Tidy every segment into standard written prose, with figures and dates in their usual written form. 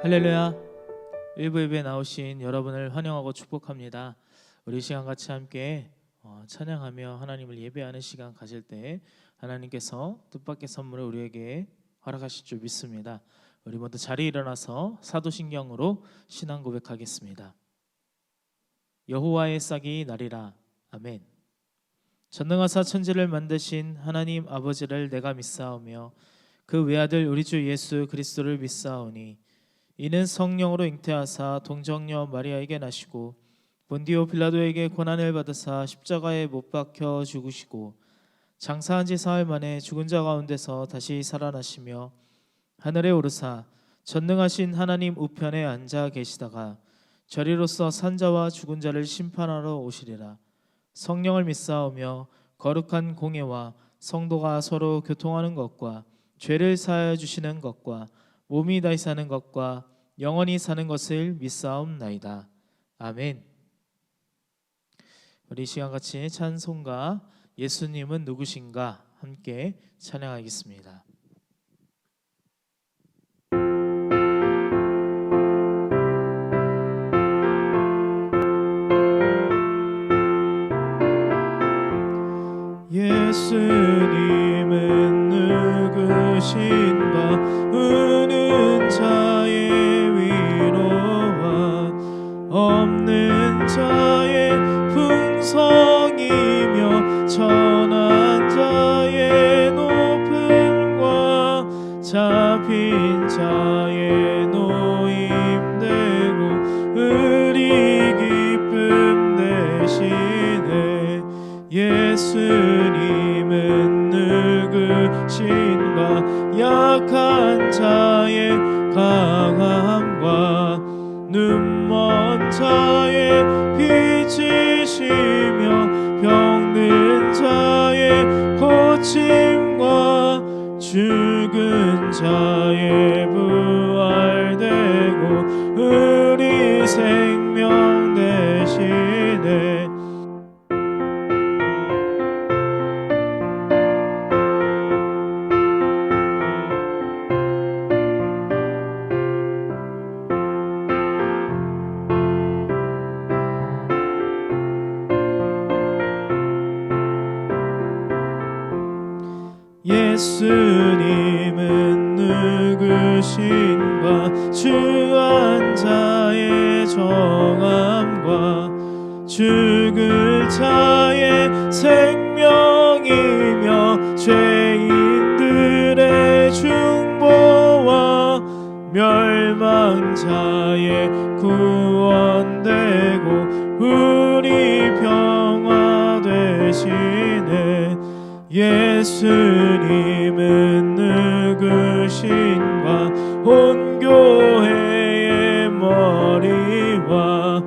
할렐루야. 일부 예배에 나오신 여러분을 환영하고 축복합니다. 우리 시간 같이 함께 찬양하며 하나님을 예배하는 시간 가질 때 하나님께서 뜻밖의 선물을 우리에게 허락하실 줄 믿습니다. 우리 모두 자리에 일어나서 사도신경으로 신앙 고백하겠습니다. 여호와의 싹이 나리라. 아멘. 전능하사 천지를 만드신 하나님 아버지를 내가 믿사오며 그 외아들 우리 주 예수 그리스도를 믿사오니 이는 성령으로 잉태하사 동정녀 마리아에게 나시고 본디오 빌라도에게 고난을 받으사 십자가에 못 박혀 죽으시고 장사한 지 사흘 만에 죽은 자 가운데서 다시 살아나시며 하늘에 오르사 전능하신 하나님 우편에 앉아 계시다가 저리로서 산자와 죽은 자를 심판하러 오시리라. 성령을 믿사오며 거룩한 공예와 성도가 서로 교통하는 것과 죄를 사하여 주시는 것과 몸이 다시 사는 것과 영원히 사는 것을 믿사옵나이다. 아멘. 우리 시간 같이 찬송가 예수님은 누구신가 함께 찬양하겠습니다. 예수님은 누구신가 우는 자의 위로와 없는 자의 풍성이며 천한 자의 높음과 잡힌 자의 노임되고 의리 기쁨 되시네. 예수님은 누구신가 약한 자의 강함과 눈먼 자의 빛이시며 병든 자의 고침과 죽은 자의 부활되고 우리 생명 되시네. 예수님은 누구신가 주한 자의 정함과 죽을 자의 생명이며 죄인들의 중보와 멸망 자의 구원되고 우리 평화 되시네. 예수님은 누구신가 온 교회의 머리와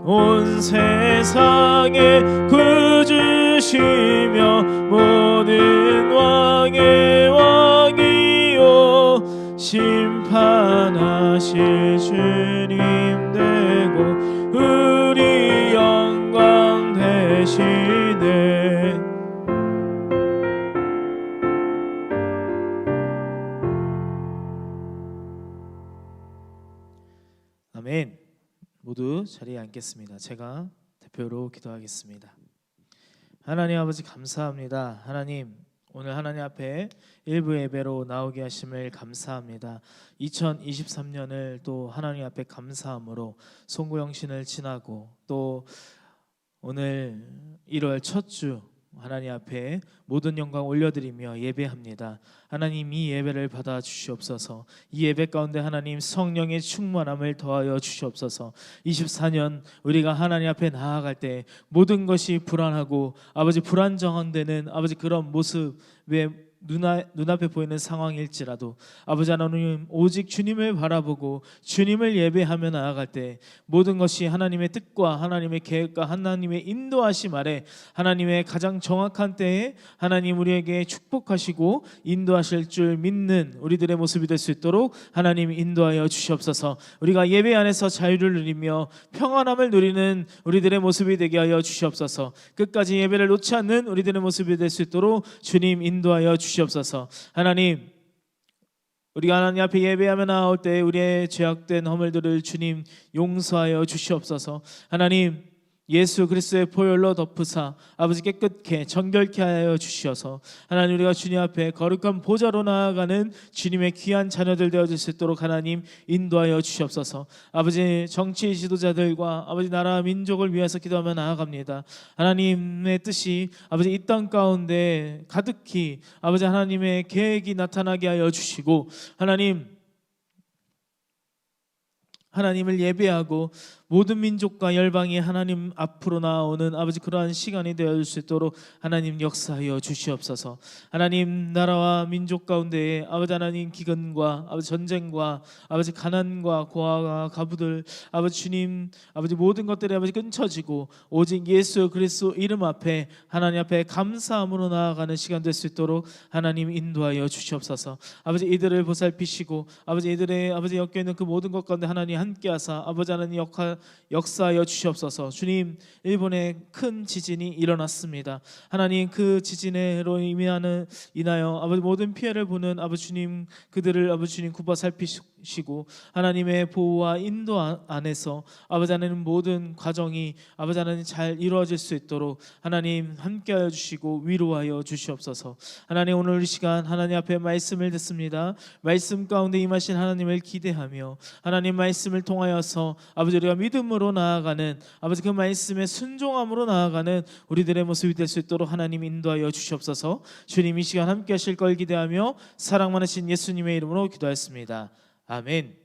온 세상의 구주시며 모든 왕의 왕이요 심판하실 주님 되고 우리 영광 되시네. 아멘. 모두 자리에 앉겠습니다. 제가 대표로 기도하겠습니다. 하나님 아버지 감사합니다. 하나님 오늘 하나님 앞에 일부 예배로 나오게 하심을 감사합니다. 2023년을 또 하나님 앞에 감사함으로 송구영신을 지나고 또 오늘 1월 첫 주 하나님 앞에 모든 영광 올려드리며 예배합니다. 하나님 이 예배를 받아 주시옵소서. 이 예배 가운데 하나님 성령의 충만함을 더하여 주시옵소서. 24년 우리가 하나님 앞에 나아갈 때 모든 것이 불안하고 아버지 불안정한되는 아버지 그런 모습에 눈앞에 보이는 상황일지라도 아버지 하나님 오직 주님을 바라보고 주님을 예배하며 나아갈 때 모든 것이 하나님의 뜻과 하나님의 계획과 하나님의 인도하심 아래 하나님의 가장 정확한 때에 하나님 우리에게 축복하시고 인도하실 줄 믿는 우리들의 모습이 될 수 있도록 하나님 인도하여 주시옵소서. 우리가 예배 안에서 자유를 누리며 평안함을 누리는 우리들의 모습이 되게 하여 주시옵소서. 끝까지 예배를 놓지 않는 우리들의 모습이 될 수 있도록 주님 인도하여 주시옵소서. 하나님 우리가 하나님 앞에 예배하며 나올 때 우리의 죄악된 허물들을 주님 용서하여 주시옵소서. 하나님 예수 그리스도의 보혈로 덮으사 아버지 깨끗게 정결케 하여 주시어서 하나님 우리가 주님 앞에 거룩한 보좌로 나아가는 주님의 귀한 자녀들 되어질 수 있도록 하나님 인도하여 주시옵소서. 아버지 정치 지도자들과 아버지 나라 민족을 위해서 기도하며 나아갑니다. 하나님의 뜻이 아버지 이 땅 가운데 가득히 아버지 하나님의 계획이 나타나게 하여 주시고 하나님을 예배하고 모든 민족과 열방이 하나님 앞으로 나오는 아버지 그러한 시간이 되어줄 수 있도록 하나님 역사하여 주시옵소서. 하나님 나라와 민족 가운데 아버지 하나님 기근과 아버지 전쟁과 아버지 가난과 고아와 가부들 아버지 주님 아버지 모든 것들이 아버지 끊쳐지고 오직 예수 그리스도 이름 앞에 하나님 앞에 감사함으로 나아가는 시간 될 수 있도록 하나님 인도하여 주시옵소서. 아버지 이들을 보살피시고 아버지 이들의 아버지 엮여 있는 그 모든 것 가운데 하나님 함께하사 아버지 하나님 역사하여 주시옵소서. 주님 일본에 큰 지진이 일어났습니다. 하나님 그 지진으로 인하여 아버지 모든 피해를 보는 아버지 주님 그들을 아버지 주님 굽어 살피시고 하나님의 보호와 인도 안에서 아버지 하나님 모든 과정이 아버지 하나님 잘 이루어질 수 있도록 하나님 함께하여 주시고 위로하여 주시옵소서. 하나님 오늘 이 시간 하나님 앞에 말씀을 듣습니다. 말씀 가운데 임하신 하나님을 기대하며 하나님 말씀을 통하여서 아버지 우리가 믿음으로 나아가는 아버지 그 말씀에 순종함으로 나아가는 우리들의 모습이 될 수 있도록 하나님 인도하여 주시옵소서. 주님 이 시간 함께 하실 걸 기대하며 사랑 많으신 예수님의 이름으로 기도하였습니다. 아멘.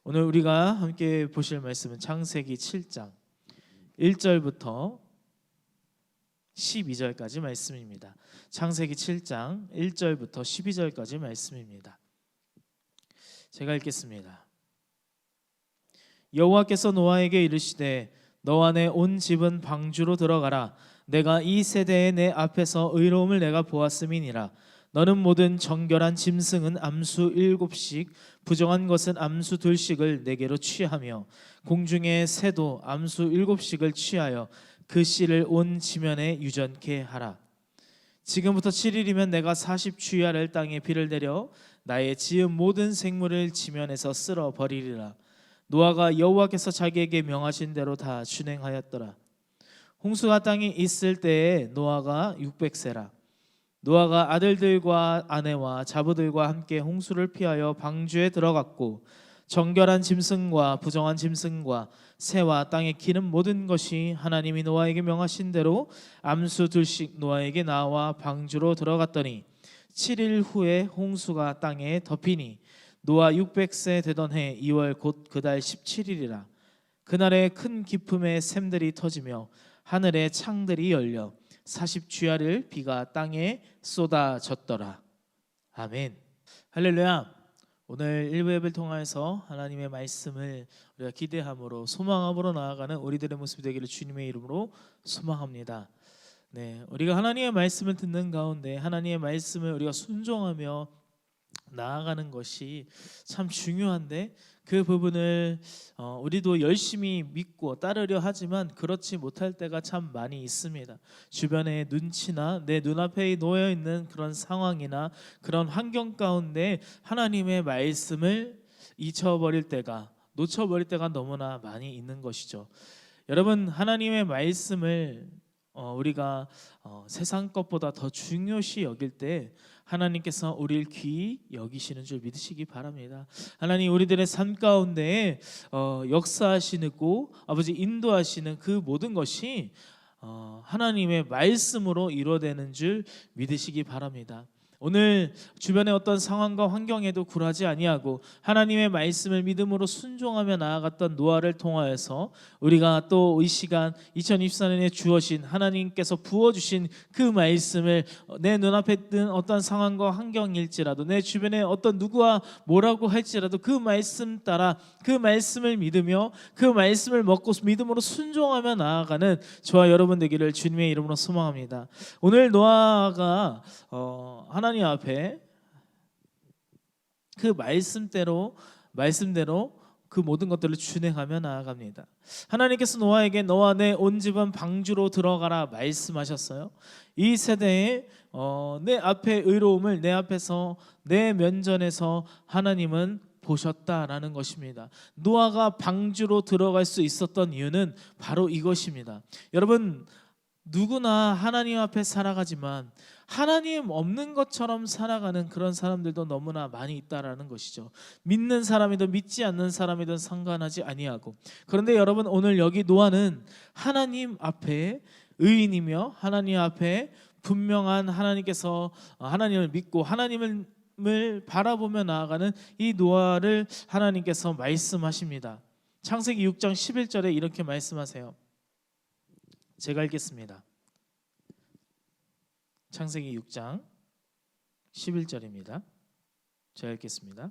오늘 우리가 함께 보실 말씀은 창세기 7장 1절부터 12절까지 말씀입니다. 창세기 7장 1절부터 12절까지 말씀입니다. 제가 읽겠습니다. 여호와께서 노아에게 이르시되 너와 내 온 집은 방주로 들어가라. 내가 이 세대에 내 앞에서 의로움을 내가 보았음이니라. 너는 모든 정결한 짐승은 암수 7씩 부정한 것은 암수 2씩을 내게로 취하며 공중의 새도 암수 7씩을 취하여 그 씨를 온 지면에 유전케 하라. 지금부터 7일이면 내가 40주야를 땅에 비를 내려 나의 지은 모든 생물을 지면에서 쓸어 버리리라. 노아가 여호와께서 자기에게 명하신 대로 다 준행하였더라. 홍수가 땅에 있을 때에 노아가 600세라. 노아가 아들들과 아내와 자부들과 함께 홍수를 피하여 방주에 들어갔고 정결한 짐승과 부정한 짐승과 새와 땅에 기는 모든 것이 하나님이 노아에게 명하신 대로 암수 2씩 노아에게 나와 방주로 들어갔더니 7일 후에 홍수가 땅에 덮이니 노아 600세 되던 해 2월 곧 그달 17일이라. 그날에 큰 기품의 샘들이 터지며 하늘의 창들이 열려 40주야를 비가 땅에 쏟아졌더라. 아멘. 할렐루야. 오늘 1부 예배를 통해서 하나님의 말씀을 우리가 기대함으로 소망함으로 나아가는 우리들의 모습이 되기를 주님의 이름으로 소망합니다. 네, 우리가 하나님의 말씀을 듣는 가운데 하나님의 말씀을 우리가 순종하며 나아가는 것이 참 중요한데 그 부분을 우리도 열심히 믿고 따르려 하지만 그렇지 못할 때가 참 많이 있습니다. 주변의 눈치나 내 눈앞에 놓여 있는 그런 상황이나 그런 환경 가운데 하나님의 말씀을 잊혀버릴 때가 놓쳐버릴 때가 너무나 많이 있는 것이죠. 여러분 하나님의 말씀을 우리가 세상 것보다 더 중요시 여길 때 하나님께서 우리를 귀히 여기시는 줄 믿으시기 바랍니다. 하나님 우리들의 삶 가운데 역사하시고 아버지 인도하시는 그 모든 것이 하나님의 말씀으로 이루어지는 줄 믿으시기 바랍니다. 오늘 주변의 어떤 상황과 환경에도 굴하지 아니하고 하나님의 말씀을 믿음으로 순종하며 나아갔던 노아를 통하여서 우리가 또 이 시간 2024년에 주어진 하나님께서 부어주신 그 말씀을 내 눈앞에 뜬 어떤 상황과 환경일지라도 내 주변에 어떤 누구와 뭐라고 할지라도 그 말씀 따라 그 말씀을 믿으며 그 말씀을 먹고 믿음으로 순종하며 나아가는 저와 여러분 되기를 주님의 이름으로 소망합니다. 오늘 노아가 하나님 앞에 그 말씀대로 그 모든 것들을 준행하며 나아갑니다. 하나님께서 노아에게 너와 내 온 집은 방주로 들어가라 말씀하셨어요. 이 세대에 내 앞에 의로움을 내 앞에서 내 면전에서 하나님은 보셨다라는 것입니다. 노아가 방주로 들어갈 수 있었던 이유는 바로 이것입니다. 여러분, 누구나 하나님 앞에 살아가지만 하나님 없는 것처럼 살아가는 그런 사람들도 너무나 많이 있다라는 것이죠. 믿는 사람이든 믿지 않는 사람이든 상관하지 아니하고, 그런데 여러분, 오늘 여기 노아는 하나님 앞에 의인이며 하나님 앞에 분명한 하나님께서 하나님을 믿고 하나님을 바라보며 나아가는 이 노아를 하나님께서 말씀하십니다. 창세기 6장 11절에 이렇게 말씀하세요. 제가 읽겠습니다. 창세기 6장 11절입니다. 제가 읽겠습니다.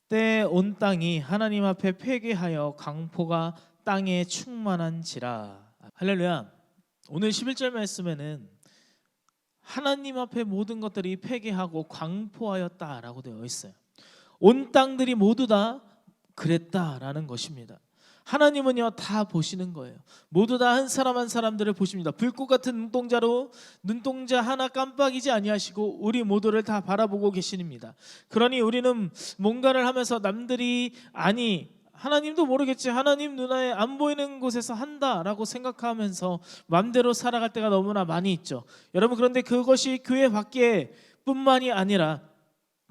때에 온 땅이 하나님 앞에 회개하여 강포가 땅에 충만한지라. 할렐루야. 오늘 11절 말씀에는 하나님 앞에 모든 것들이 회개하고 광포하였다라고 되어 있어요. 온 땅들이 모두 다 그랬다라는 것입니다. 하나님은요 다 보시는 거예요. 모두 다 한 사람 한 사람들을 보십니다. 불꽃 같은 눈동자로 눈동자 하나 깜빡이지 아니하시고 우리 모두를 다 바라보고 계십니다. 그러니 우리는 뭔가를 하면서 남들이 하나님도 모르겠지, 하나님 눈에 안 보이는 곳에서 한다라고 생각하면서 마음대로 살아갈 때가 너무나 많이 있죠. 여러분, 그런데 그것이 교회 밖에 뿐만이 아니라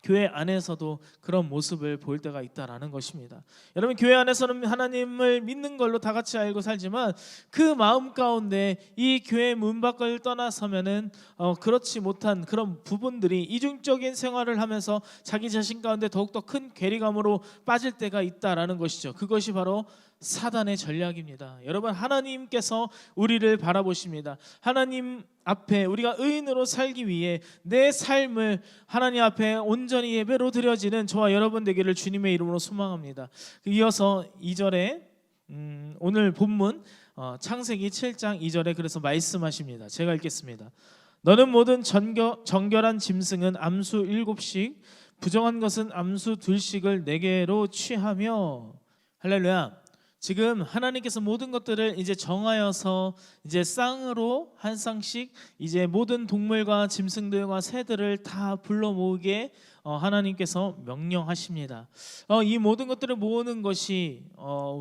교회 안에서도 그런 모습을 볼 때가 있다라는 것입니다. 여러분, 교회 안에서는 하나님을 믿는 걸로 다 같이 알고 살지만 그 마음 가운데 이 교회 문 밖을 떠나서면은 그렇지 못한 그런 부분들이 이중적인 생활을 하면서 자기 자신 가운데 더욱더 큰 괴리감으로 빠질 때가 있다라는 것이죠. 그것이 바로 사단의 전략입니다. 여러분, 하나님께서 우리를 바라보십니다. 하나님 앞에 우리가 의인으로 살기 위해 내 삶을 하나님 앞에 온전히 예배로 드려지는 저와 여러분 되기를 주님의 이름으로 소망합니다. 이어서 2절에 오늘 본문 창세기 7장 2절에 그래서 말씀하십니다. 제가 읽겠습니다. 너는 모든 정결한 짐승은 암수 7씩 부정한 것은 암수 2씩을 내게로 취하며. 할렐루야. 지금 하나님께서 모든 것들을 이제 정하여서 이제 쌍으로 한 쌍씩 이제 모든 동물과 짐승들과 새들을 다 불러 모으게 하나님께서 명령하십니다. 이 모든 것들을 모으는 것이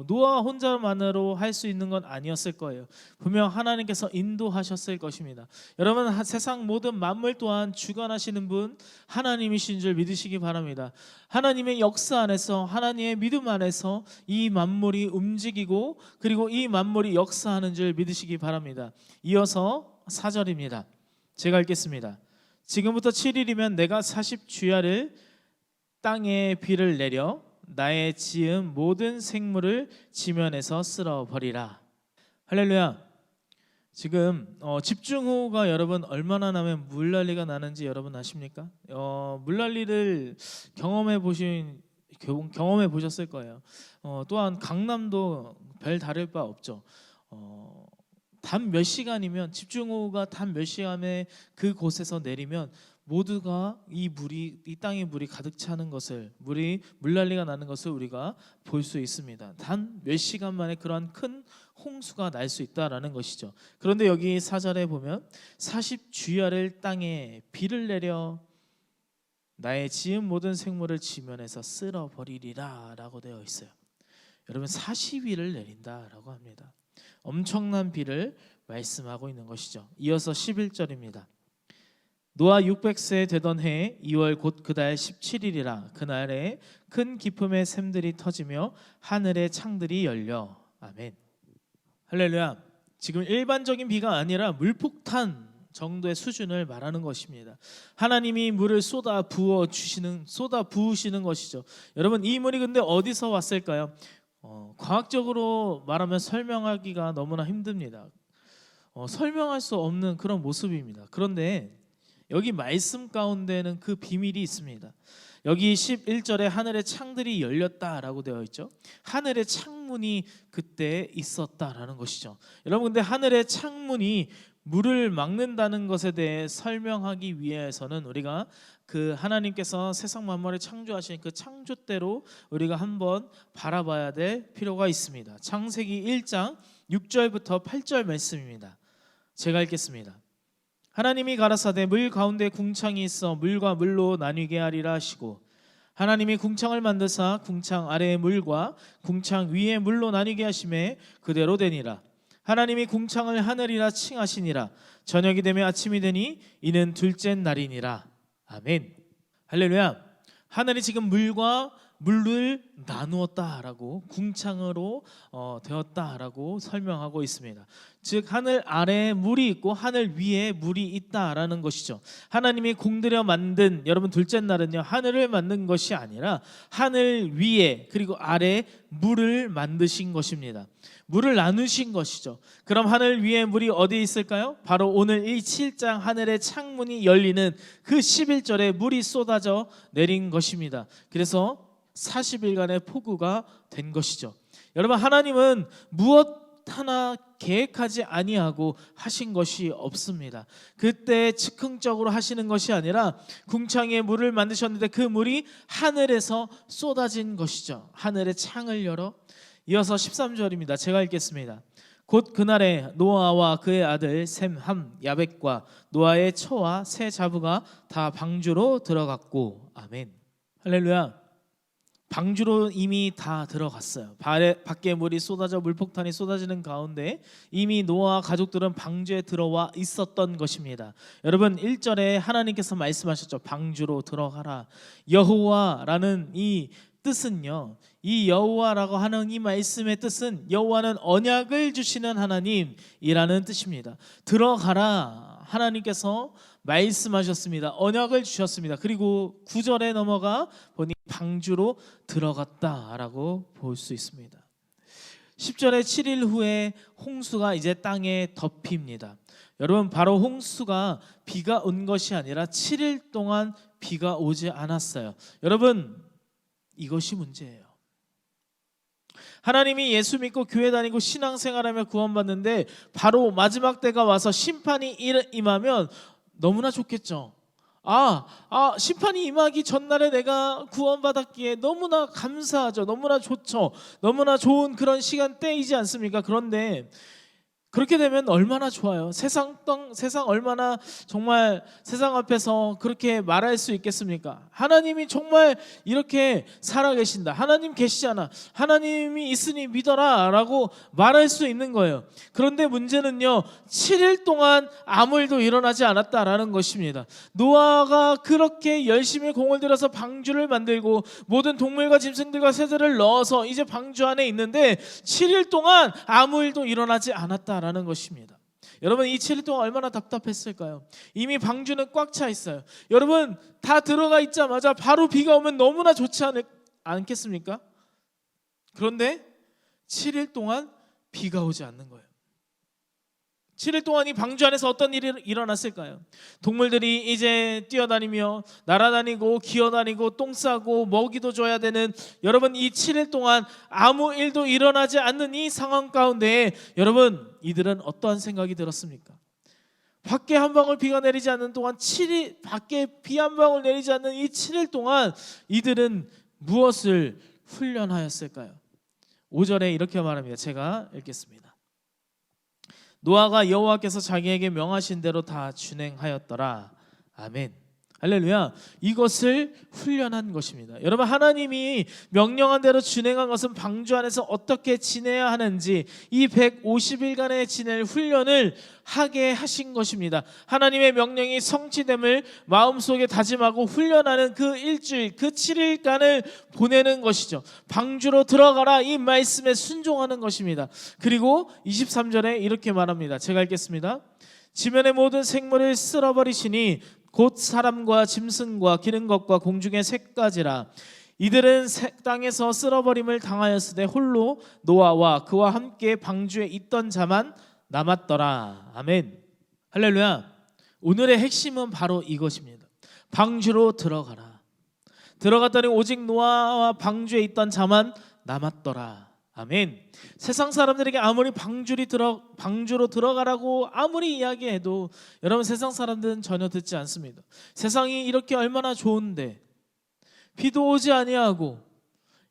노아 혼자만으로 할 수 있는 건 아니었을 거예요. 분명 하나님께서 인도하셨을 것입니다. 여러분, 세상 모든 만물 또한 주관하시는 분 하나님이신 줄 믿으시기 바랍니다. 하나님의 역사 안에서, 하나님의 믿음 안에서 이 만물이 움직이고 그리고 이 만물이 역사하는 줄 믿으시기 바랍니다. 이어서 4절입니다. 제가 읽겠습니다. 지금부터 7일이면 내가 40주야를 땅에 비를 내려 나의 지은 모든 생물을 지면에서 쓸어버리라. 할렐루야. 지금 집중호우가 여러분 얼마나 나면 물난리가 나는지 여러분 아십니까? 물난리를 경험해 보셨을 거예요. 또한 강남도 별 다를 바 없죠. 단 몇 시간이면 집중호우가 단 몇 시간에 그 곳에서 내리면 모두가 이 땅에 물이 가득 차는 것을, 물난리가 나는 것을 우리가 볼 수 있습니다. 단 몇 시간 만에 그러한 큰 홍수가 날 수 있다라는 것이죠. 그런데 여기 4절에 보면 40주야를 땅에 비를 내려 나의 지은 모든 생물을 지면에서 쓸어버리리라 라고 되어 있어요. 여러분, 40일을 내린다라고 합니다. 엄청난 비를 말씀하고 있는 것이죠. 이어서 11절입니다. 노아 600세 되던 해 2월 곧 그달 17일이라 그날에 큰 기품의 샘들이 터지며 하늘의 창들이 열려. 아멘. 할렐루야. 지금 일반적인 비가 아니라 물폭탄 정도의 수준을 말하는 것입니다. 하나님이 물을 쏟아 부으시는 것이죠. 여러분, 이 물이 근데 어디서 왔을까요? 과학적으로 말하면 설명하기가 너무나 힘듭니다. 설명할 수 없는 그런 모습입니다. 그런데 여기 말씀 가운데는 그 비밀이 있습니다. 여기 11절에 하늘의 창들이 열렸다라고 되어 있죠. 하늘의 창문이 그때 있었다라는 것이죠. 여러분, 근데 하늘의 창문이 물을 막는다는 것에 대해 설명하기 위해서는 우리가 그 하나님께서 세상 만물을 창조하신 그 창조대로 우리가 한번 바라봐야 될 필요가 있습니다. 창세기 1장 6절부터 8절 말씀입니다. 제가 읽겠습니다. 하나님이 가라사대 물 가운데 궁창이 있어 물과 물로 나뉘게 하리라 하시고 하나님이 궁창을 만드사 궁창 아래의 물과 궁창 위의 물로 나뉘게 하심에 그대로 되니라. 하나님이 궁창을 하늘이라 칭하시니라. 저녁이 되며 아침이 되니 이는 둘째 날이니라. 아멘. 할렐루야. 하늘이 지금 물과 물을 나누었다라고 궁창으로 되었다라고 설명하고 있습니다. 즉 하늘 아래에 물이 있고 하늘 위에 물이 있다라는 것이죠. 하나님이 공들여 만든 여러분 둘째 날은요 하늘을 만든 것이 아니라 하늘 위에 그리고 아래에 물을 만드신 것입니다. 물을 나누신 것이죠. 그럼 하늘 위에 물이 어디 있을까요? 바로 오늘 이 7장 하늘의 창문이 열리는 그 11절에 물이 쏟아져 내린 것입니다. 그래서 40일간의 폭우가 된 것이죠. 여러분 하나님은 무엇 하나 계획하지 아니하고 하신 것이 없습니다. 그때 즉흥적으로 하시는 것이 아니라 궁창에 물을 만드셨는데 그 물이 하늘에서 쏟아진 것이죠. 하늘의 창을 열어. 이어서 13절입니다. 제가 읽겠습니다. 곧 그날에 노아와 그의 아들 셈, 함, 야벳과 노아의 처와 새 자부가 다 방주로 들어갔고. 아멘. 할렐루야. 방주로 이미 다 들어갔어요. 밖에 물이 쏟아져 물폭탄이 쏟아지는 가운데 이미 노아와 가족들은 방주에 들어와 있었던 것입니다. 여러분 1절에 하나님께서 말씀하셨죠. 방주로 들어가라. 여호와라는 이 뜻은요, 이 여호와라고 하는 이 말씀의 뜻은 여호와는 언약을 주시는 하나님이라는 뜻입니다. 들어가라. 하나님께서 말씀하셨습니다. 언약을 주셨습니다. 그리고 9절에 넘어가 보니 방주로 들어갔다라고 볼 수 있습니다. 10절에 7일 후에 홍수가 이제 땅에 덮입니다. 여러분 바로 홍수가 비가 온 것이 아니라 7일 동안 비가 오지 않았어요. 여러분 이것이 문제예요. 하나님이 예수 믿고 교회 다니고 신앙생활하며 구원받는데 바로 마지막 때가 와서 심판이 임하면 너무나 좋겠죠. 심판이 임하기 전날에 내가 구원받았기에 너무나 감사하죠. 너무나 좋죠. 너무나 좋은 그런 시간대이지 않습니까? 그런데 그렇게 되면 얼마나 좋아요. 세상 얼마나 정말 세상 앞에서 그렇게 말할 수 있겠습니까? 하나님이 정말 이렇게 살아계신다. 하나님 계시잖아. 하나님이 있으니 믿어라 라고 말할 수 있는 거예요. 그런데 문제는요 7일 동안 아무 일도 일어나지 않았다라는 것입니다. 노아가 그렇게 열심히 공을 들여서 방주를 만들고 모든 동물과 짐승들과 새들을 넣어서 이제 방주 안에 있는데 7일 동안 아무 일도 일어나지 않았다 라는 것입니다. 여러분 이 7일 동안 얼마나 답답했을까요? 이미 방주는 꽉 차 있어요. 여러분 다 들어가 있자마자 바로 비가 오면 너무나 좋지 않겠습니까? 그런데 7일 동안 비가 오지 않는 거예요. 7일 동안 이 방주 안에서 어떤 일이 일어났을까요? 동물들이 이제 뛰어다니며 날아다니고 기어다니고 똥 싸고 먹이도 줘야 되는 여러분 이 7일 동안 아무 일도 일어나지 않는 이 상황 가운데 여러분 이들은 어떠한 생각이 들었습니까? 밖에 한 방울 비가 내리지 않는 동안 7일 밖에 비 한 방울 내리지 않는 이 7일 동안 이들은 무엇을 훈련하였을까요? 5절에 이렇게 말합니다. 제가 읽겠습니다. 노아가 여호와께서 자기에게 명하신 대로 다 준행하였더라. 아멘. 할렐루야. 이것을 훈련한 것입니다. 여러분 하나님이 명령한 대로 준행한 것은 방주 안에서 어떻게 지내야 하는지 이 150일간의 지낼 훈련을 하게 하신 것입니다. 하나님의 명령이 성취됨을 마음속에 다짐하고 훈련하는 그 일주일 그 7일간을 보내는 것이죠. 방주로 들어가라 이 말씀에 순종하는 것입니다. 그리고 23절에 이렇게 말합니다. 제가 읽겠습니다. 지면의 모든 생물을 쓸어버리시니 곧 사람과 짐승과 기는 것과 공중의 새까지라. 이들은 땅에서 쓸어버림을 당하였으되 홀로 노아와 그와 함께 방주에 있던 자만 남았더라. 아멘. 할렐루야. 오늘의 핵심은 바로 이것입니다. 방주로 들어가라. 들어갔더니 오직 노아와 방주에 있던 자만 남았더라. 아멘. 세상 사람들에게 아무리 방주로 들어가라고 아무리 이야기해도 여러분, 세상 사람들은 전혀 듣지 않습니다. 세상이 이렇게 얼마나 좋은데, 비도 오지 아니하고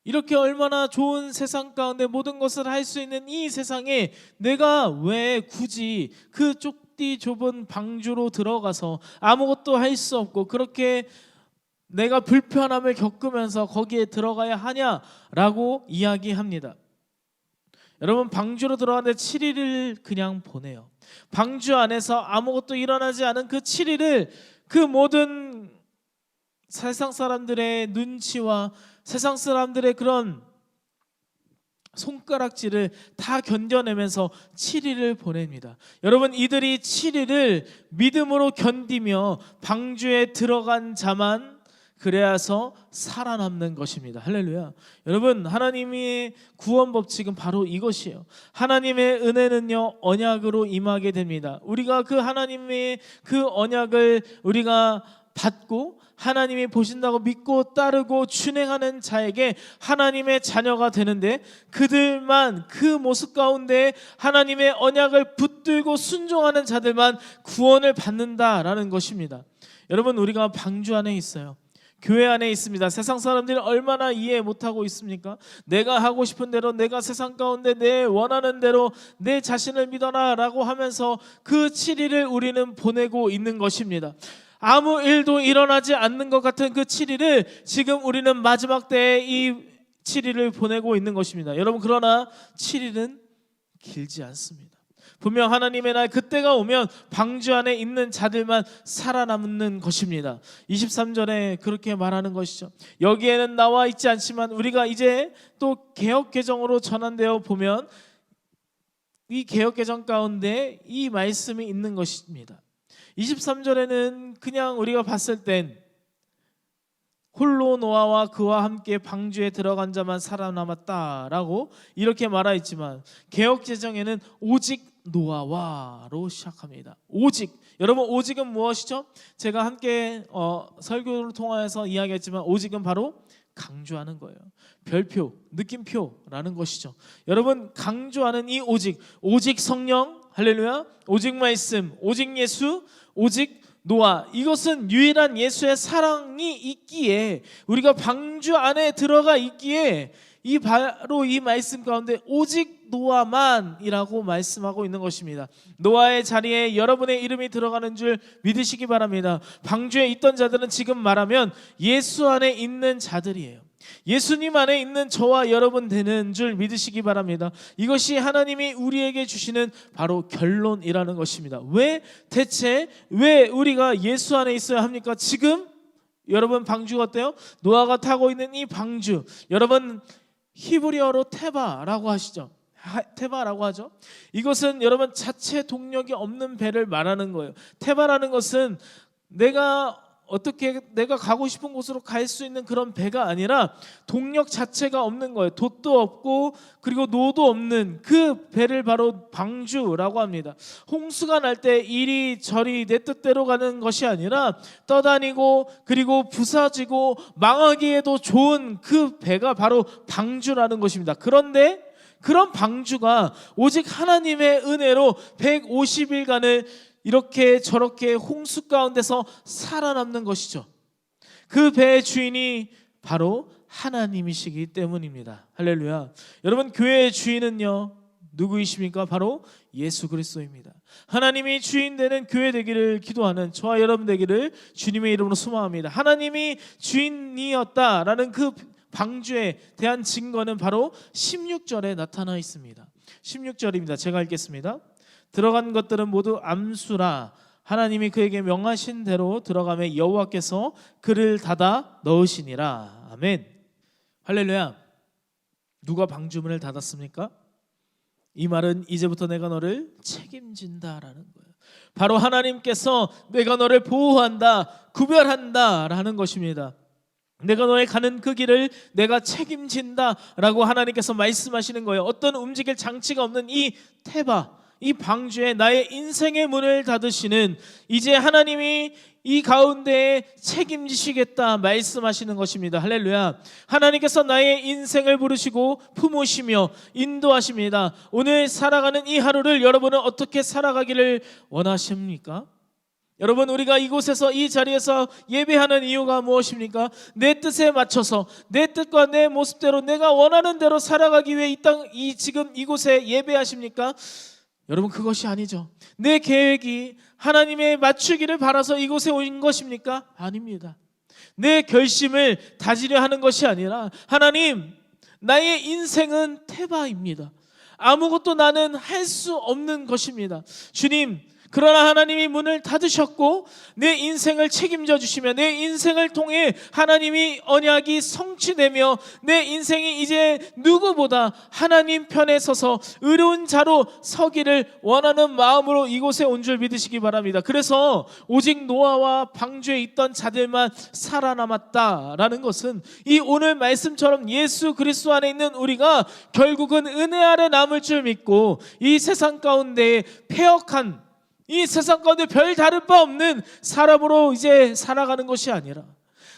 이렇게 얼마나 좋은 세상 가운데 모든 것을 할 수 있는 이 세상에 내가 왜 굳이 그 좁디 좁은 방주로 들어가서 아무것도 할 수 없고 그렇게 내가 불편함을 겪으면서 거기에 들어가야 하냐라고 이야기합니다. 여러분, 방주로 들어가는데 7일을 그냥 보내요. 방주 안에서 아무것도 일어나지 않은 그 7일을 그 모든 세상 사람들의 눈치와 세상 사람들의 그런 손가락질을 다 견뎌내면서 7일을 보냅니다. 여러분, 이들이 7일을 믿음으로 견디며 방주에 들어간 자만 그래야서 살아남는 것입니다. 할렐루야. 여러분, 하나님의 구원 법칙은 바로 이것이에요. 하나님의 은혜는요, 언약으로 임하게 됩니다. 우리가 그 하나님의 그 언약을 우리가 받고 하나님이 보신다고 믿고 따르고 준행하는 자에게 하나님의 자녀가 되는데, 그들만, 그 모습 가운데 하나님의 언약을 붙들고 순종하는 자들만 구원을 받는다라는 것입니다. 여러분, 우리가 방주 안에 있어요. 교회 안에 있습니다. 세상 사람들이 얼마나 이해 못하고 있습니까? 내가 하고 싶은 대로, 내가 세상 가운데 내 원하는 대로 내 자신을 믿어라 라고 하면서 그 7일을 우리는 보내고 있는 것입니다. 아무 일도 일어나지 않는 것 같은 그 7일을 지금 우리는 마지막 때에 이 7일을 보내고 있는 것입니다. 여러분, 그러나 7일은 길지 않습니다. 분명 하나님의 날 그때가 오면 방주 안에 있는 자들만 살아남는 것입니다. 23절에 그렇게 말하는 것이죠. 여기에는 나와 있지 않지만 우리가 이제 또 개역개정으로 전환되어 보면 이 개역개정 가운데 이 말씀이 있는 것입니다. 23절에는 그냥 우리가 봤을 땐 홀로 노아와 그와 함께 방주에 들어간 자만 살아남았다라고 이렇게 말하 있지만, 개역개정에는 오직 노아와로 시작합니다. 오직. 여러분, 오직은 무엇이죠? 제가 함께 설교를 통해서 이야기했지만 오직은 바로 강조하는 거예요. 별표, 느낌표라는 것이죠. 여러분, 강조하는 이 오직, 오직 성령, 할렐루야, 오직 말씀, 오직 예수, 오직 노아, 이것은 유일한 예수의 사랑이 있기에, 우리가 방주 안에 들어가 있기에 이 바로 이 말씀 가운데 오직 노아만이라고 말씀하고 있는 것입니다. 노아의 자리에 여러분의 이름이 들어가는 줄 믿으시기 바랍니다. 방주에 있던 자들은 지금 말하면 예수 안에 있는 자들이에요. 예수님 안에 있는 저와 여러분 되는 줄 믿으시기 바랍니다. 이것이 하나님이 우리에게 주시는 바로 결론이라는 것입니다. 대체 왜 우리가 예수 안에 있어야 합니까? 지금 여러분, 방주가 어때요? 노아가 타고 있는 이 방주, 여러분 히브리어로 테바라고 하시죠. 테바라고 하죠. 이것은 여러분 자체 동력이 없는 배를 말하는 거예요. 테바라는 것은 내가 가고 싶은 곳으로 갈 수 있는 그런 배가 아니라 동력 자체가 없는 거예요. 돛도 없고 그리고 노도 없는 그 배를 바로 방주라고 합니다. 홍수가 날 때 이리저리 내 뜻대로 가는 것이 아니라 떠다니고 그리고 부서지고 망하기에도 좋은 그 배가 바로 방주라는 것입니다. 그런데 그런 방주가 오직 하나님의 은혜로 150일간을 이렇게 저렇게 홍수 가운데서 살아남는 것이죠. 그 배의 주인이 바로 하나님이시기 때문입니다. 할렐루야. 여러분, 교회의 주인은요, 누구이십니까? 바로 예수 그리스도입니다. 하나님이 주인 되는 교회 되기를 기도하는 저와 여러분 되기를 주님의 이름으로 소망합니다. 하나님이 주인이었다라는 그 방주에 대한 증거는 바로 16절에 나타나 있습니다. 16절입니다. 제가 읽겠습니다. 들어간 것들은 모두 암수라. 하나님이 그에게 명하신 대로 들어가매 여호와께서 그를 닫아 넣으시니라. 아멘. 할렐루야. 누가 방주문을 닫았습니까? 이 말은 이제부터 내가 너를 책임진다라는 거예요. 바로 하나님께서 내가 너를 보호한다, 구별한다라는 것입니다. 내가 너의 가는 그 길을 내가 책임진다라고 하나님께서 말씀하시는 거예요. 어떤 움직일 장치가 없는 이 테바, 이 방주에 나의 인생의 문을 닫으시는, 이제 하나님이 이 가운데에 책임지시겠다 말씀하시는 것입니다. 할렐루야. 하나님께서 나의 인생을 부르시고 품으시며 인도하십니다. 오늘 살아가는 이 하루를 여러분은 어떻게 살아가기를 원하십니까? 여러분, 우리가 이곳에서, 이 자리에서 예배하는 이유가 무엇입니까? 내 뜻에 맞춰서, 내 뜻과 내 모습대로 내가 원하는 대로 살아가기 위해 지금 이곳에 예배하십니까? 여러분, 그것이 아니죠. 내 계획이 하나님의 맞추기를 바라서 이곳에 온 것입니까? 아닙니다. 내 결심을 다지려 하는 것이 아니라, 하나님, 나의 인생은 태바입니다. 아무것도 나는 할 수 없는 것입니다. 주님, 그러나 하나님이 문을 닫으셨고 내 인생을 책임져 주시며 내 인생을 통해 하나님이 언약이 성취되며 내 인생이 이제 누구보다 하나님 편에 서서 의로운 자로 서기를 원하는 마음으로 이곳에 온 줄 믿으시기 바랍니다. 그래서 오직 노아와 방주에 있던 자들만 살아남았다라는 것은 이 오늘 말씀처럼 예수 그리스도 안에 있는 우리가 결국은 은혜 아래 남을 줄 믿고 이 세상 가운데 패역한, 이 세상 가운데 별 다를 바 없는 사람으로 이제 살아가는 것이 아니라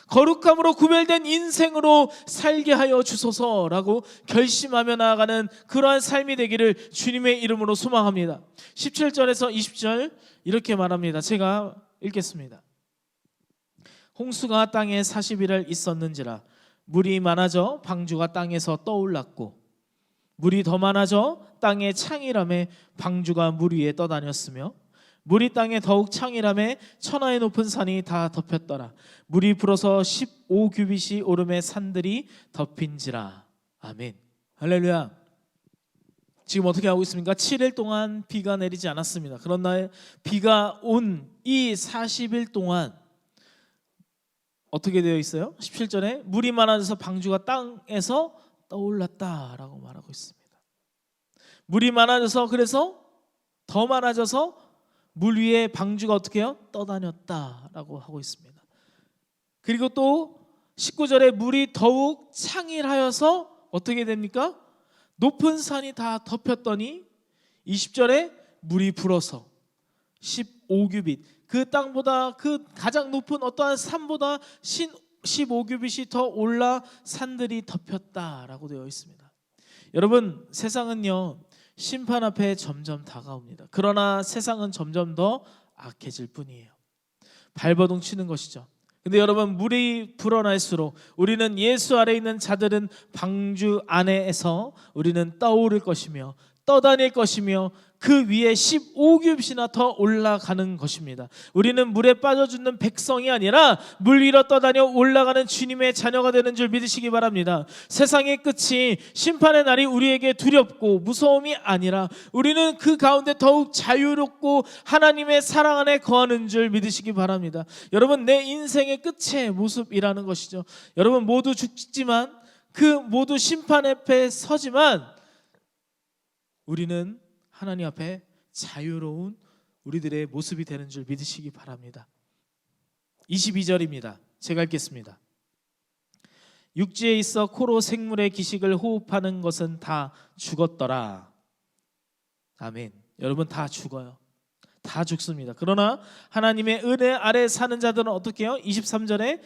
거룩함으로 구별된 인생으로 살게 하여 주소서라고 결심하며 나아가는 그러한 삶이 되기를 주님의 이름으로 소망합니다. 17절에서 20절 이렇게 말합니다. 제가 읽겠습니다. 홍수가 땅에 40일을 있었는지라 물이 많아져 방주가 땅에서 떠올랐고 물이 더 많아져 땅에 창이라매 방주가 물 위에 떠다녔으며 물이 땅에 더욱 창이라매 천하의 높은 산이 다 덮였더라. 물이 불어서 15규빗이 오름에 산들이 덮인지라. 아멘. 할렐루야. 지금 어떻게 하고 있습니까? 7일 동안 비가 내리지 않았습니다. 그러나 비가 온 이 40일 동안 어떻게 되어 있어요? 17절에 물이 많아져서 방주가 땅에서 떠올랐다라고 말하고 있습니다. 물이 많아져서, 그래서 더 많아져서 물 위에 방주가 어떻게 해요? 떠다녔다라고 하고 있습니다. 그리고 또 19절에 물이 더욱 창일하여서 어떻게 됩니까? 높은 산이 다 덮였더니 20절에 물이 불어서 15규빗, 그 땅보다, 그 가장 높은 어떠한 산보다 15규빗이 더 올라 산들이 덮였다라고 되어 있습니다. 여러분, 세상은요 심판 앞에 점점 다가옵니다. 그러나 세상은 점점 더 악해질 뿐이에요. 발버둥 치는 것이죠. 근데 여러분, 물이 불어날수록 우리는 예수 아래 있는 자들은 방주 안에서 우리는 떠오를 것이며 떠다닐 것이며 그 위에 15규빗이나 더 올라가는 것입니다. 우리는 물에 빠져 죽는 백성이 아니라 물 위로 떠다녀 올라가는 주님의 자녀가 되는 줄 믿으시기 바랍니다. 세상의 끝이, 심판의 날이 우리에게 두렵고 무서움이 아니라 우리는 그 가운데 더욱 자유롭고 하나님의 사랑 안에 거하는 줄 믿으시기 바랍니다. 여러분, 내 인생의 끝의 모습이라는 것이죠. 여러분, 모두 죽지만, 그 모두 심판 앞에 서지만 우리는 하나님 앞에 자유로운 우리들의 모습이 되는 줄 믿으시기 바랍니다. 22절입니다. 제가 읽겠습니다. 육지에 있어 코로 생물의 기식을 호흡하는 것은 다 죽었더라. 아멘. 여러분, 다 죽어요. 다 죽습니다. 그러나 하나님의 은혜 아래 사는 자들은 어떻게 해요? 23절에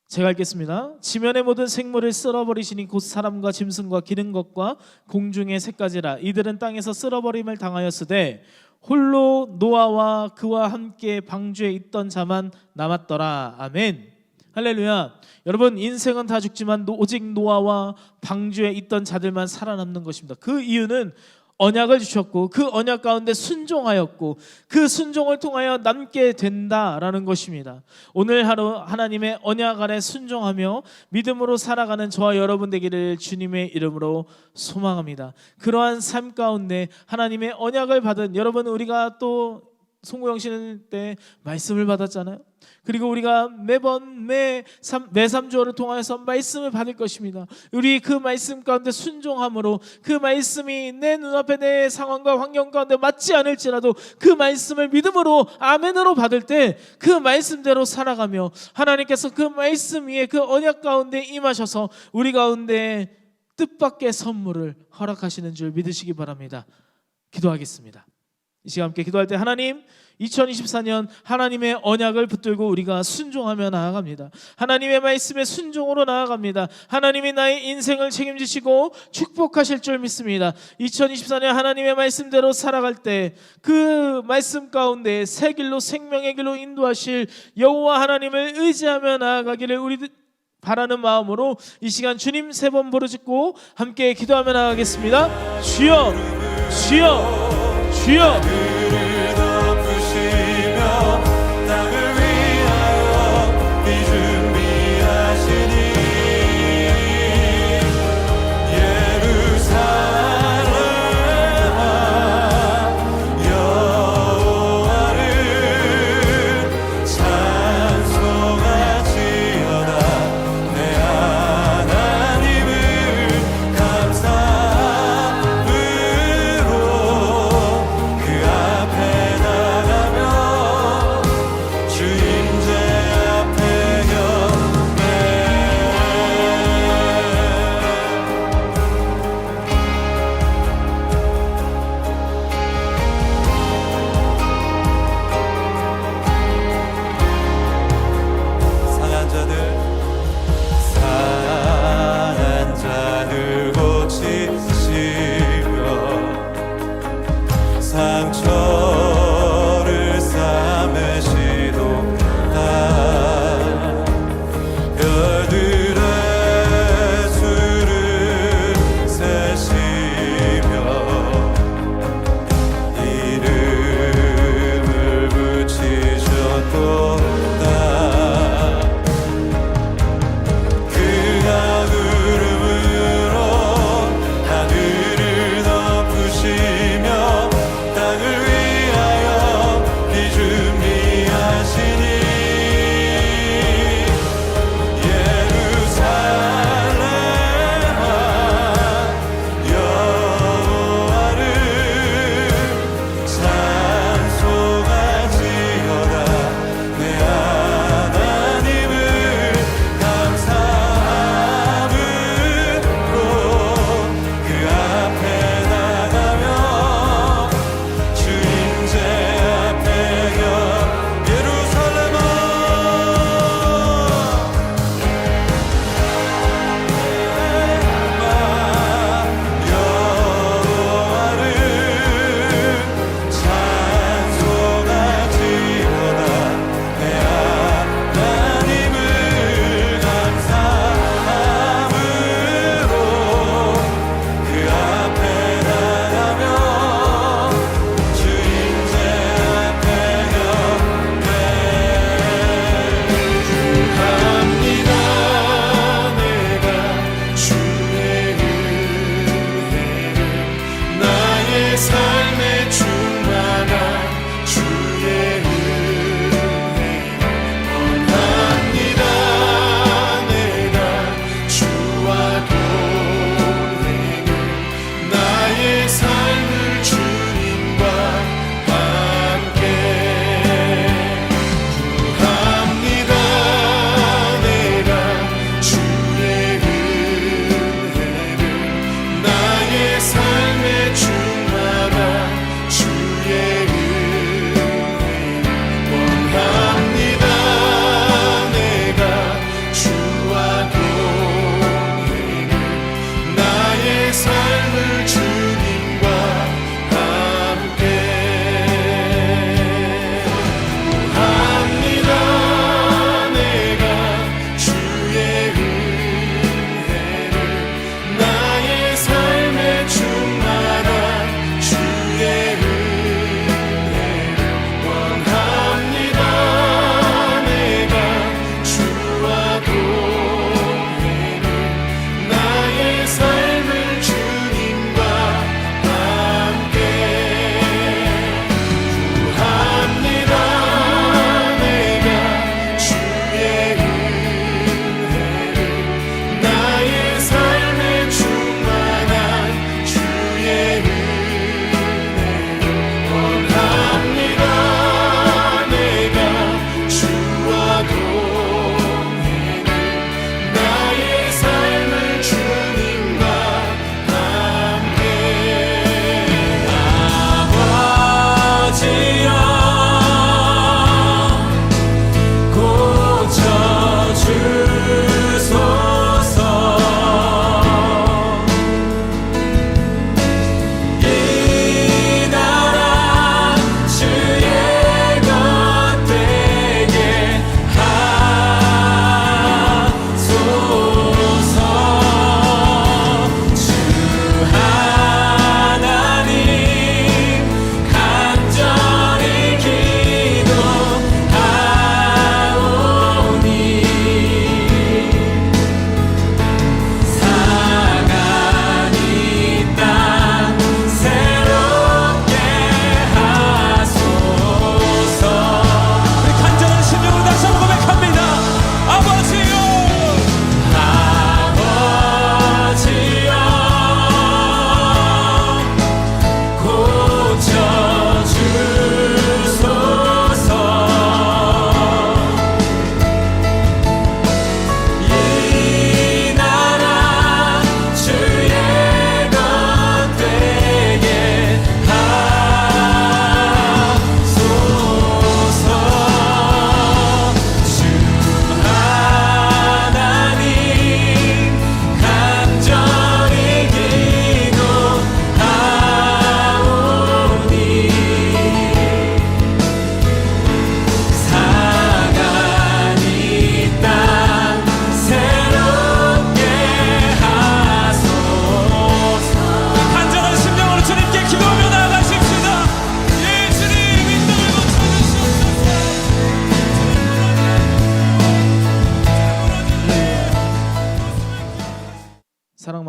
제가 읽겠습니다. 지면의 모든 생물을 쓸어버리시니 곧 사람과 짐승과 기는 것과 공중의 새까지라. 이들은 땅에서 쓸어버림을 당하였으되 홀로 노아와 그와 함께 방주에 있던 자만 남았더라. 아멘. 할렐루야. 여러분, 인생은 다 죽지만 오직 노아와 방주에 있던 자들만 살아남는 것입니다. 그 이유는 언약을 주셨고 그 언약 가운데 순종하였고 그 순종을 통하여 남게 된다라는 것입니다. 오늘 하루 하나님의 언약 아래 순종하며 믿음으로 살아가는 저와 여러분 되기를 주님의 이름으로 소망합니다. 그러한 삶 가운데 하나님의 언약을 받은 여러분, 우리가 또 송구영신 때 말씀을 받았잖아요. 그리고 우리가 매번 매 3주월을 통하여서 말씀을 받을 것입니다. 우리 그 말씀 가운데 순종함으로 그 말씀이 내 눈앞에 내 상황과 환경 가운데 맞지 않을지라도 그 말씀을 믿음으로 아멘으로 받을 때 그 말씀대로 살아가며 하나님께서 그 말씀 위에 그 언약 가운데 임하셔서 우리 가운데 뜻밖의 선물을 허락하시는 줄 믿으시기 바랍니다. 기도하겠습니다. 이 시간 함께 기도할 때 하나님 2024년 하나님의 언약을 붙들고 우리가 순종하며 나아갑니다. 하나님의 말씀에 순종으로 나아갑니다. 하나님이 나의 인생을 책임지시고 축복하실 줄 믿습니다. 2024년 하나님의 말씀대로 살아갈 때 그 말씀 가운데 새 길로 생명의 길로 인도하실 여호와 하나님을 의지하며 나아가기를 우리 바라는 마음으로 이 시간 주님 3번 부르짖고 함께 기도하며 나아가겠습니다. 주여 주여 주여. 그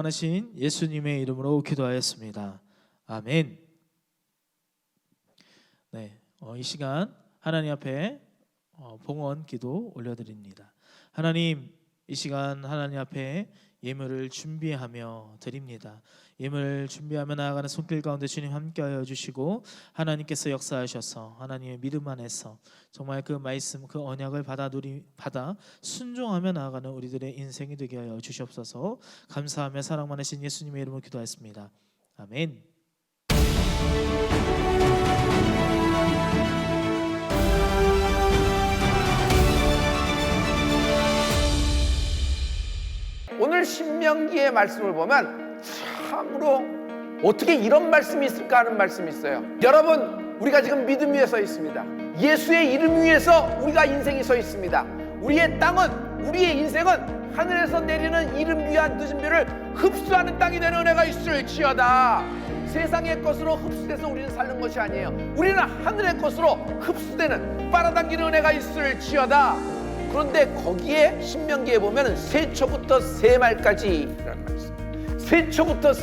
많으신 예수님의 이름으로 기도하였습니다. 아멘. 네, 이 시간 하나님 앞에 봉헌 기도 올려드립니다. 하나님, 이 시간 하나님 앞에 예물을 준비하며 드립니다. 예물을 준비하며 나아가는 손길 가운데 주님 함께하여 주시고 하나님께서 역사하셔서 하나님의 믿음 안에서 정말 그 말씀, 그 언약을 받아 순종하며 나아가는 우리들의 인생이 되게 하여 주시옵소서. 감사하며 사랑 많으신 예수님의 이름으로 기도하였습니다. 아멘. 오늘 신명기의 말씀을 보면 참으로 어떻게 이런 말씀이 있을까 하는 말씀이 있어요. 여러분, 우리가 지금 믿음 위에 서 있습니다. 예수의 이름 위에서 우리가 인생이 서 있습니다. 우리의 땅은, 우리의 인생은 하늘에서 내리는 이름 위한 늦은 비를 흡수하는 땅이 되는 은혜가 있을지어다. 세상의 것으로 흡수돼서 우리는 사는 것이 아니에요. 우리는 하늘의 것으로 흡수되는, 빨아당기는 은혜가 있을지어다. 그런데 거기에 신명기에 보면 세초부터 세말까지라는 말이 있어요. 세초부터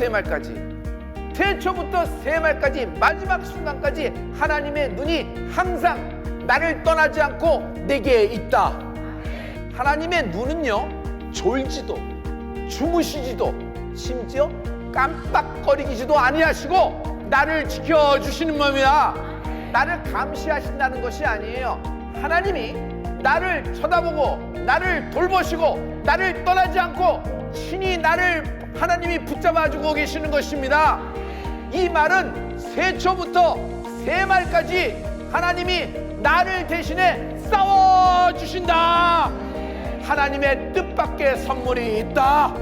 세말까지 마지막 순간까지 하나님의 눈이 항상 나를 떠나지 않고 내게 있다. 하나님의 눈은요, 졸지도 주무시지도 심지어 깜빡거리기지도 아니하시고 나를 지켜주시는 몸이야. 나를 감시하신다는 것이 아니에요. 하나님이 나를 쳐다보고 나를 돌보시고 나를 떠나지 않고 친히 나를 하나님이 붙잡아주고 계시는 것입니다. 이 말은 세초부터 세말까지 하나님이 나를 대신에 싸워주신다. 하나님의 뜻밖의 선물이 있다.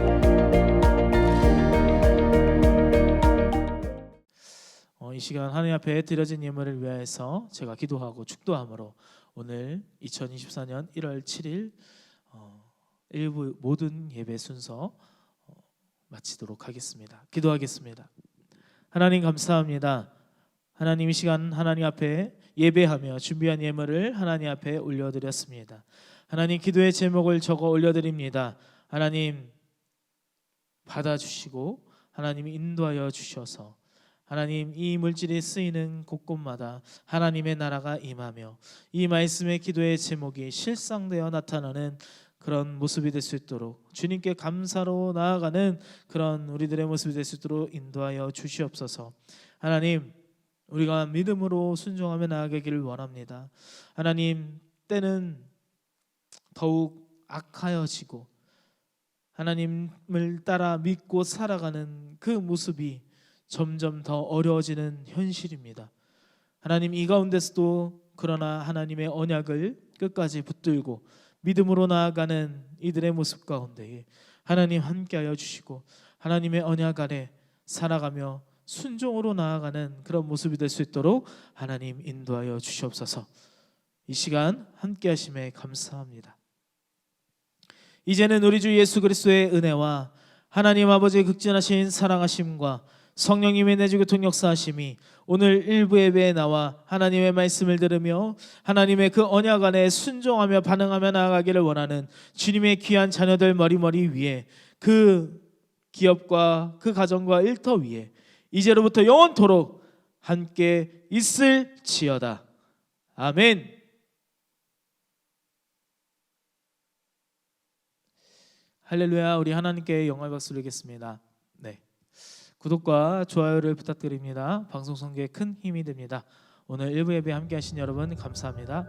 이 시간 하나님 앞에 드려진 예물을 위하여서 제가 기도하고 축도함으로 오늘 2024년 1월 7일 일부 모든 예배 순서 마치도록 하겠습니다. 기도하겠습니다. 하나님 감사합니다. 하나님, 이 시간 하나님 앞에 예배하며 준비한 예물을 하나님 앞에 올려드렸습니다. 하나님, 기도의 제목을 적어 올려드립니다. 하나님 받아주시고 하나님 인도하여 주셔서 하나님, 이 물질이 쓰이는 곳곳마다 하나님의 나라가 임하며 이 말씀의 기도의 제목이 실상되어 나타나는 그런 모습이 될 수 있도록 주님께 감사로 나아가는 그런 우리들의 모습이 될 수 있도록 인도하여 주시옵소서. 하나님, 우리가 믿음으로 순종하며 나아가기를 원합니다. 하나님, 때는 더욱 악하여지고 하나님을 따라 믿고 살아가는 그 모습이 점점 더 어려워지는 현실입니다. 하나님, 이 가운데서도 그러나 하나님의 언약을 끝까지 붙들고 믿음으로 나아가는 이들의 모습 가운데 하나님 함께하여 주시고 하나님의 언약 아래 살아가며 순종으로 나아가는 그런 모습이 될 수 있도록 하나님 인도하여 주시옵소서. 이 시간 함께하심에 감사합니다. 이제는 우리 주 예수 그리스도의 은혜와 하나님 아버지의 극진하신 사랑하심과 성령님의 내주 교통 역사하심이 오늘 일부 예배에 나와 하나님의 말씀을 들으며 하나님의 그 언약 안에 순종하며 반응하며 나아가기를 원하는 주님의 귀한 자녀들 머리머리 위에, 그 기업과 그 가정과 일터 위에 이제로부터 영원토록 함께 있을지어다. 아멘. 할렐루야. 우리 하나님께 영광의 박수를 드리겠습니다. 네, 구독과 좋아요를 부탁드립니다. 방송 선교에 큰 힘이 됩니다. 오늘 일부 예배 함께 하신 여러분 감사합니다.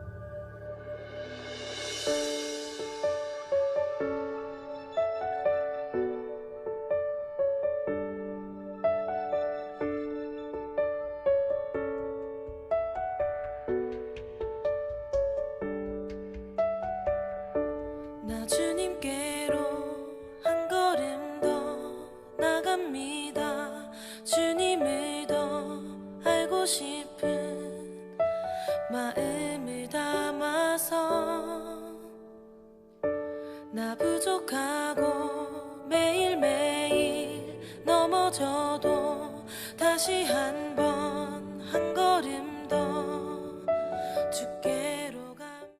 나 주님께로 한 걸음 더 나갑니다. 주님을 더 알고 싶은 마음을 담아서 나 부족하고 매일매일 넘어져도 다시 한 번 한 걸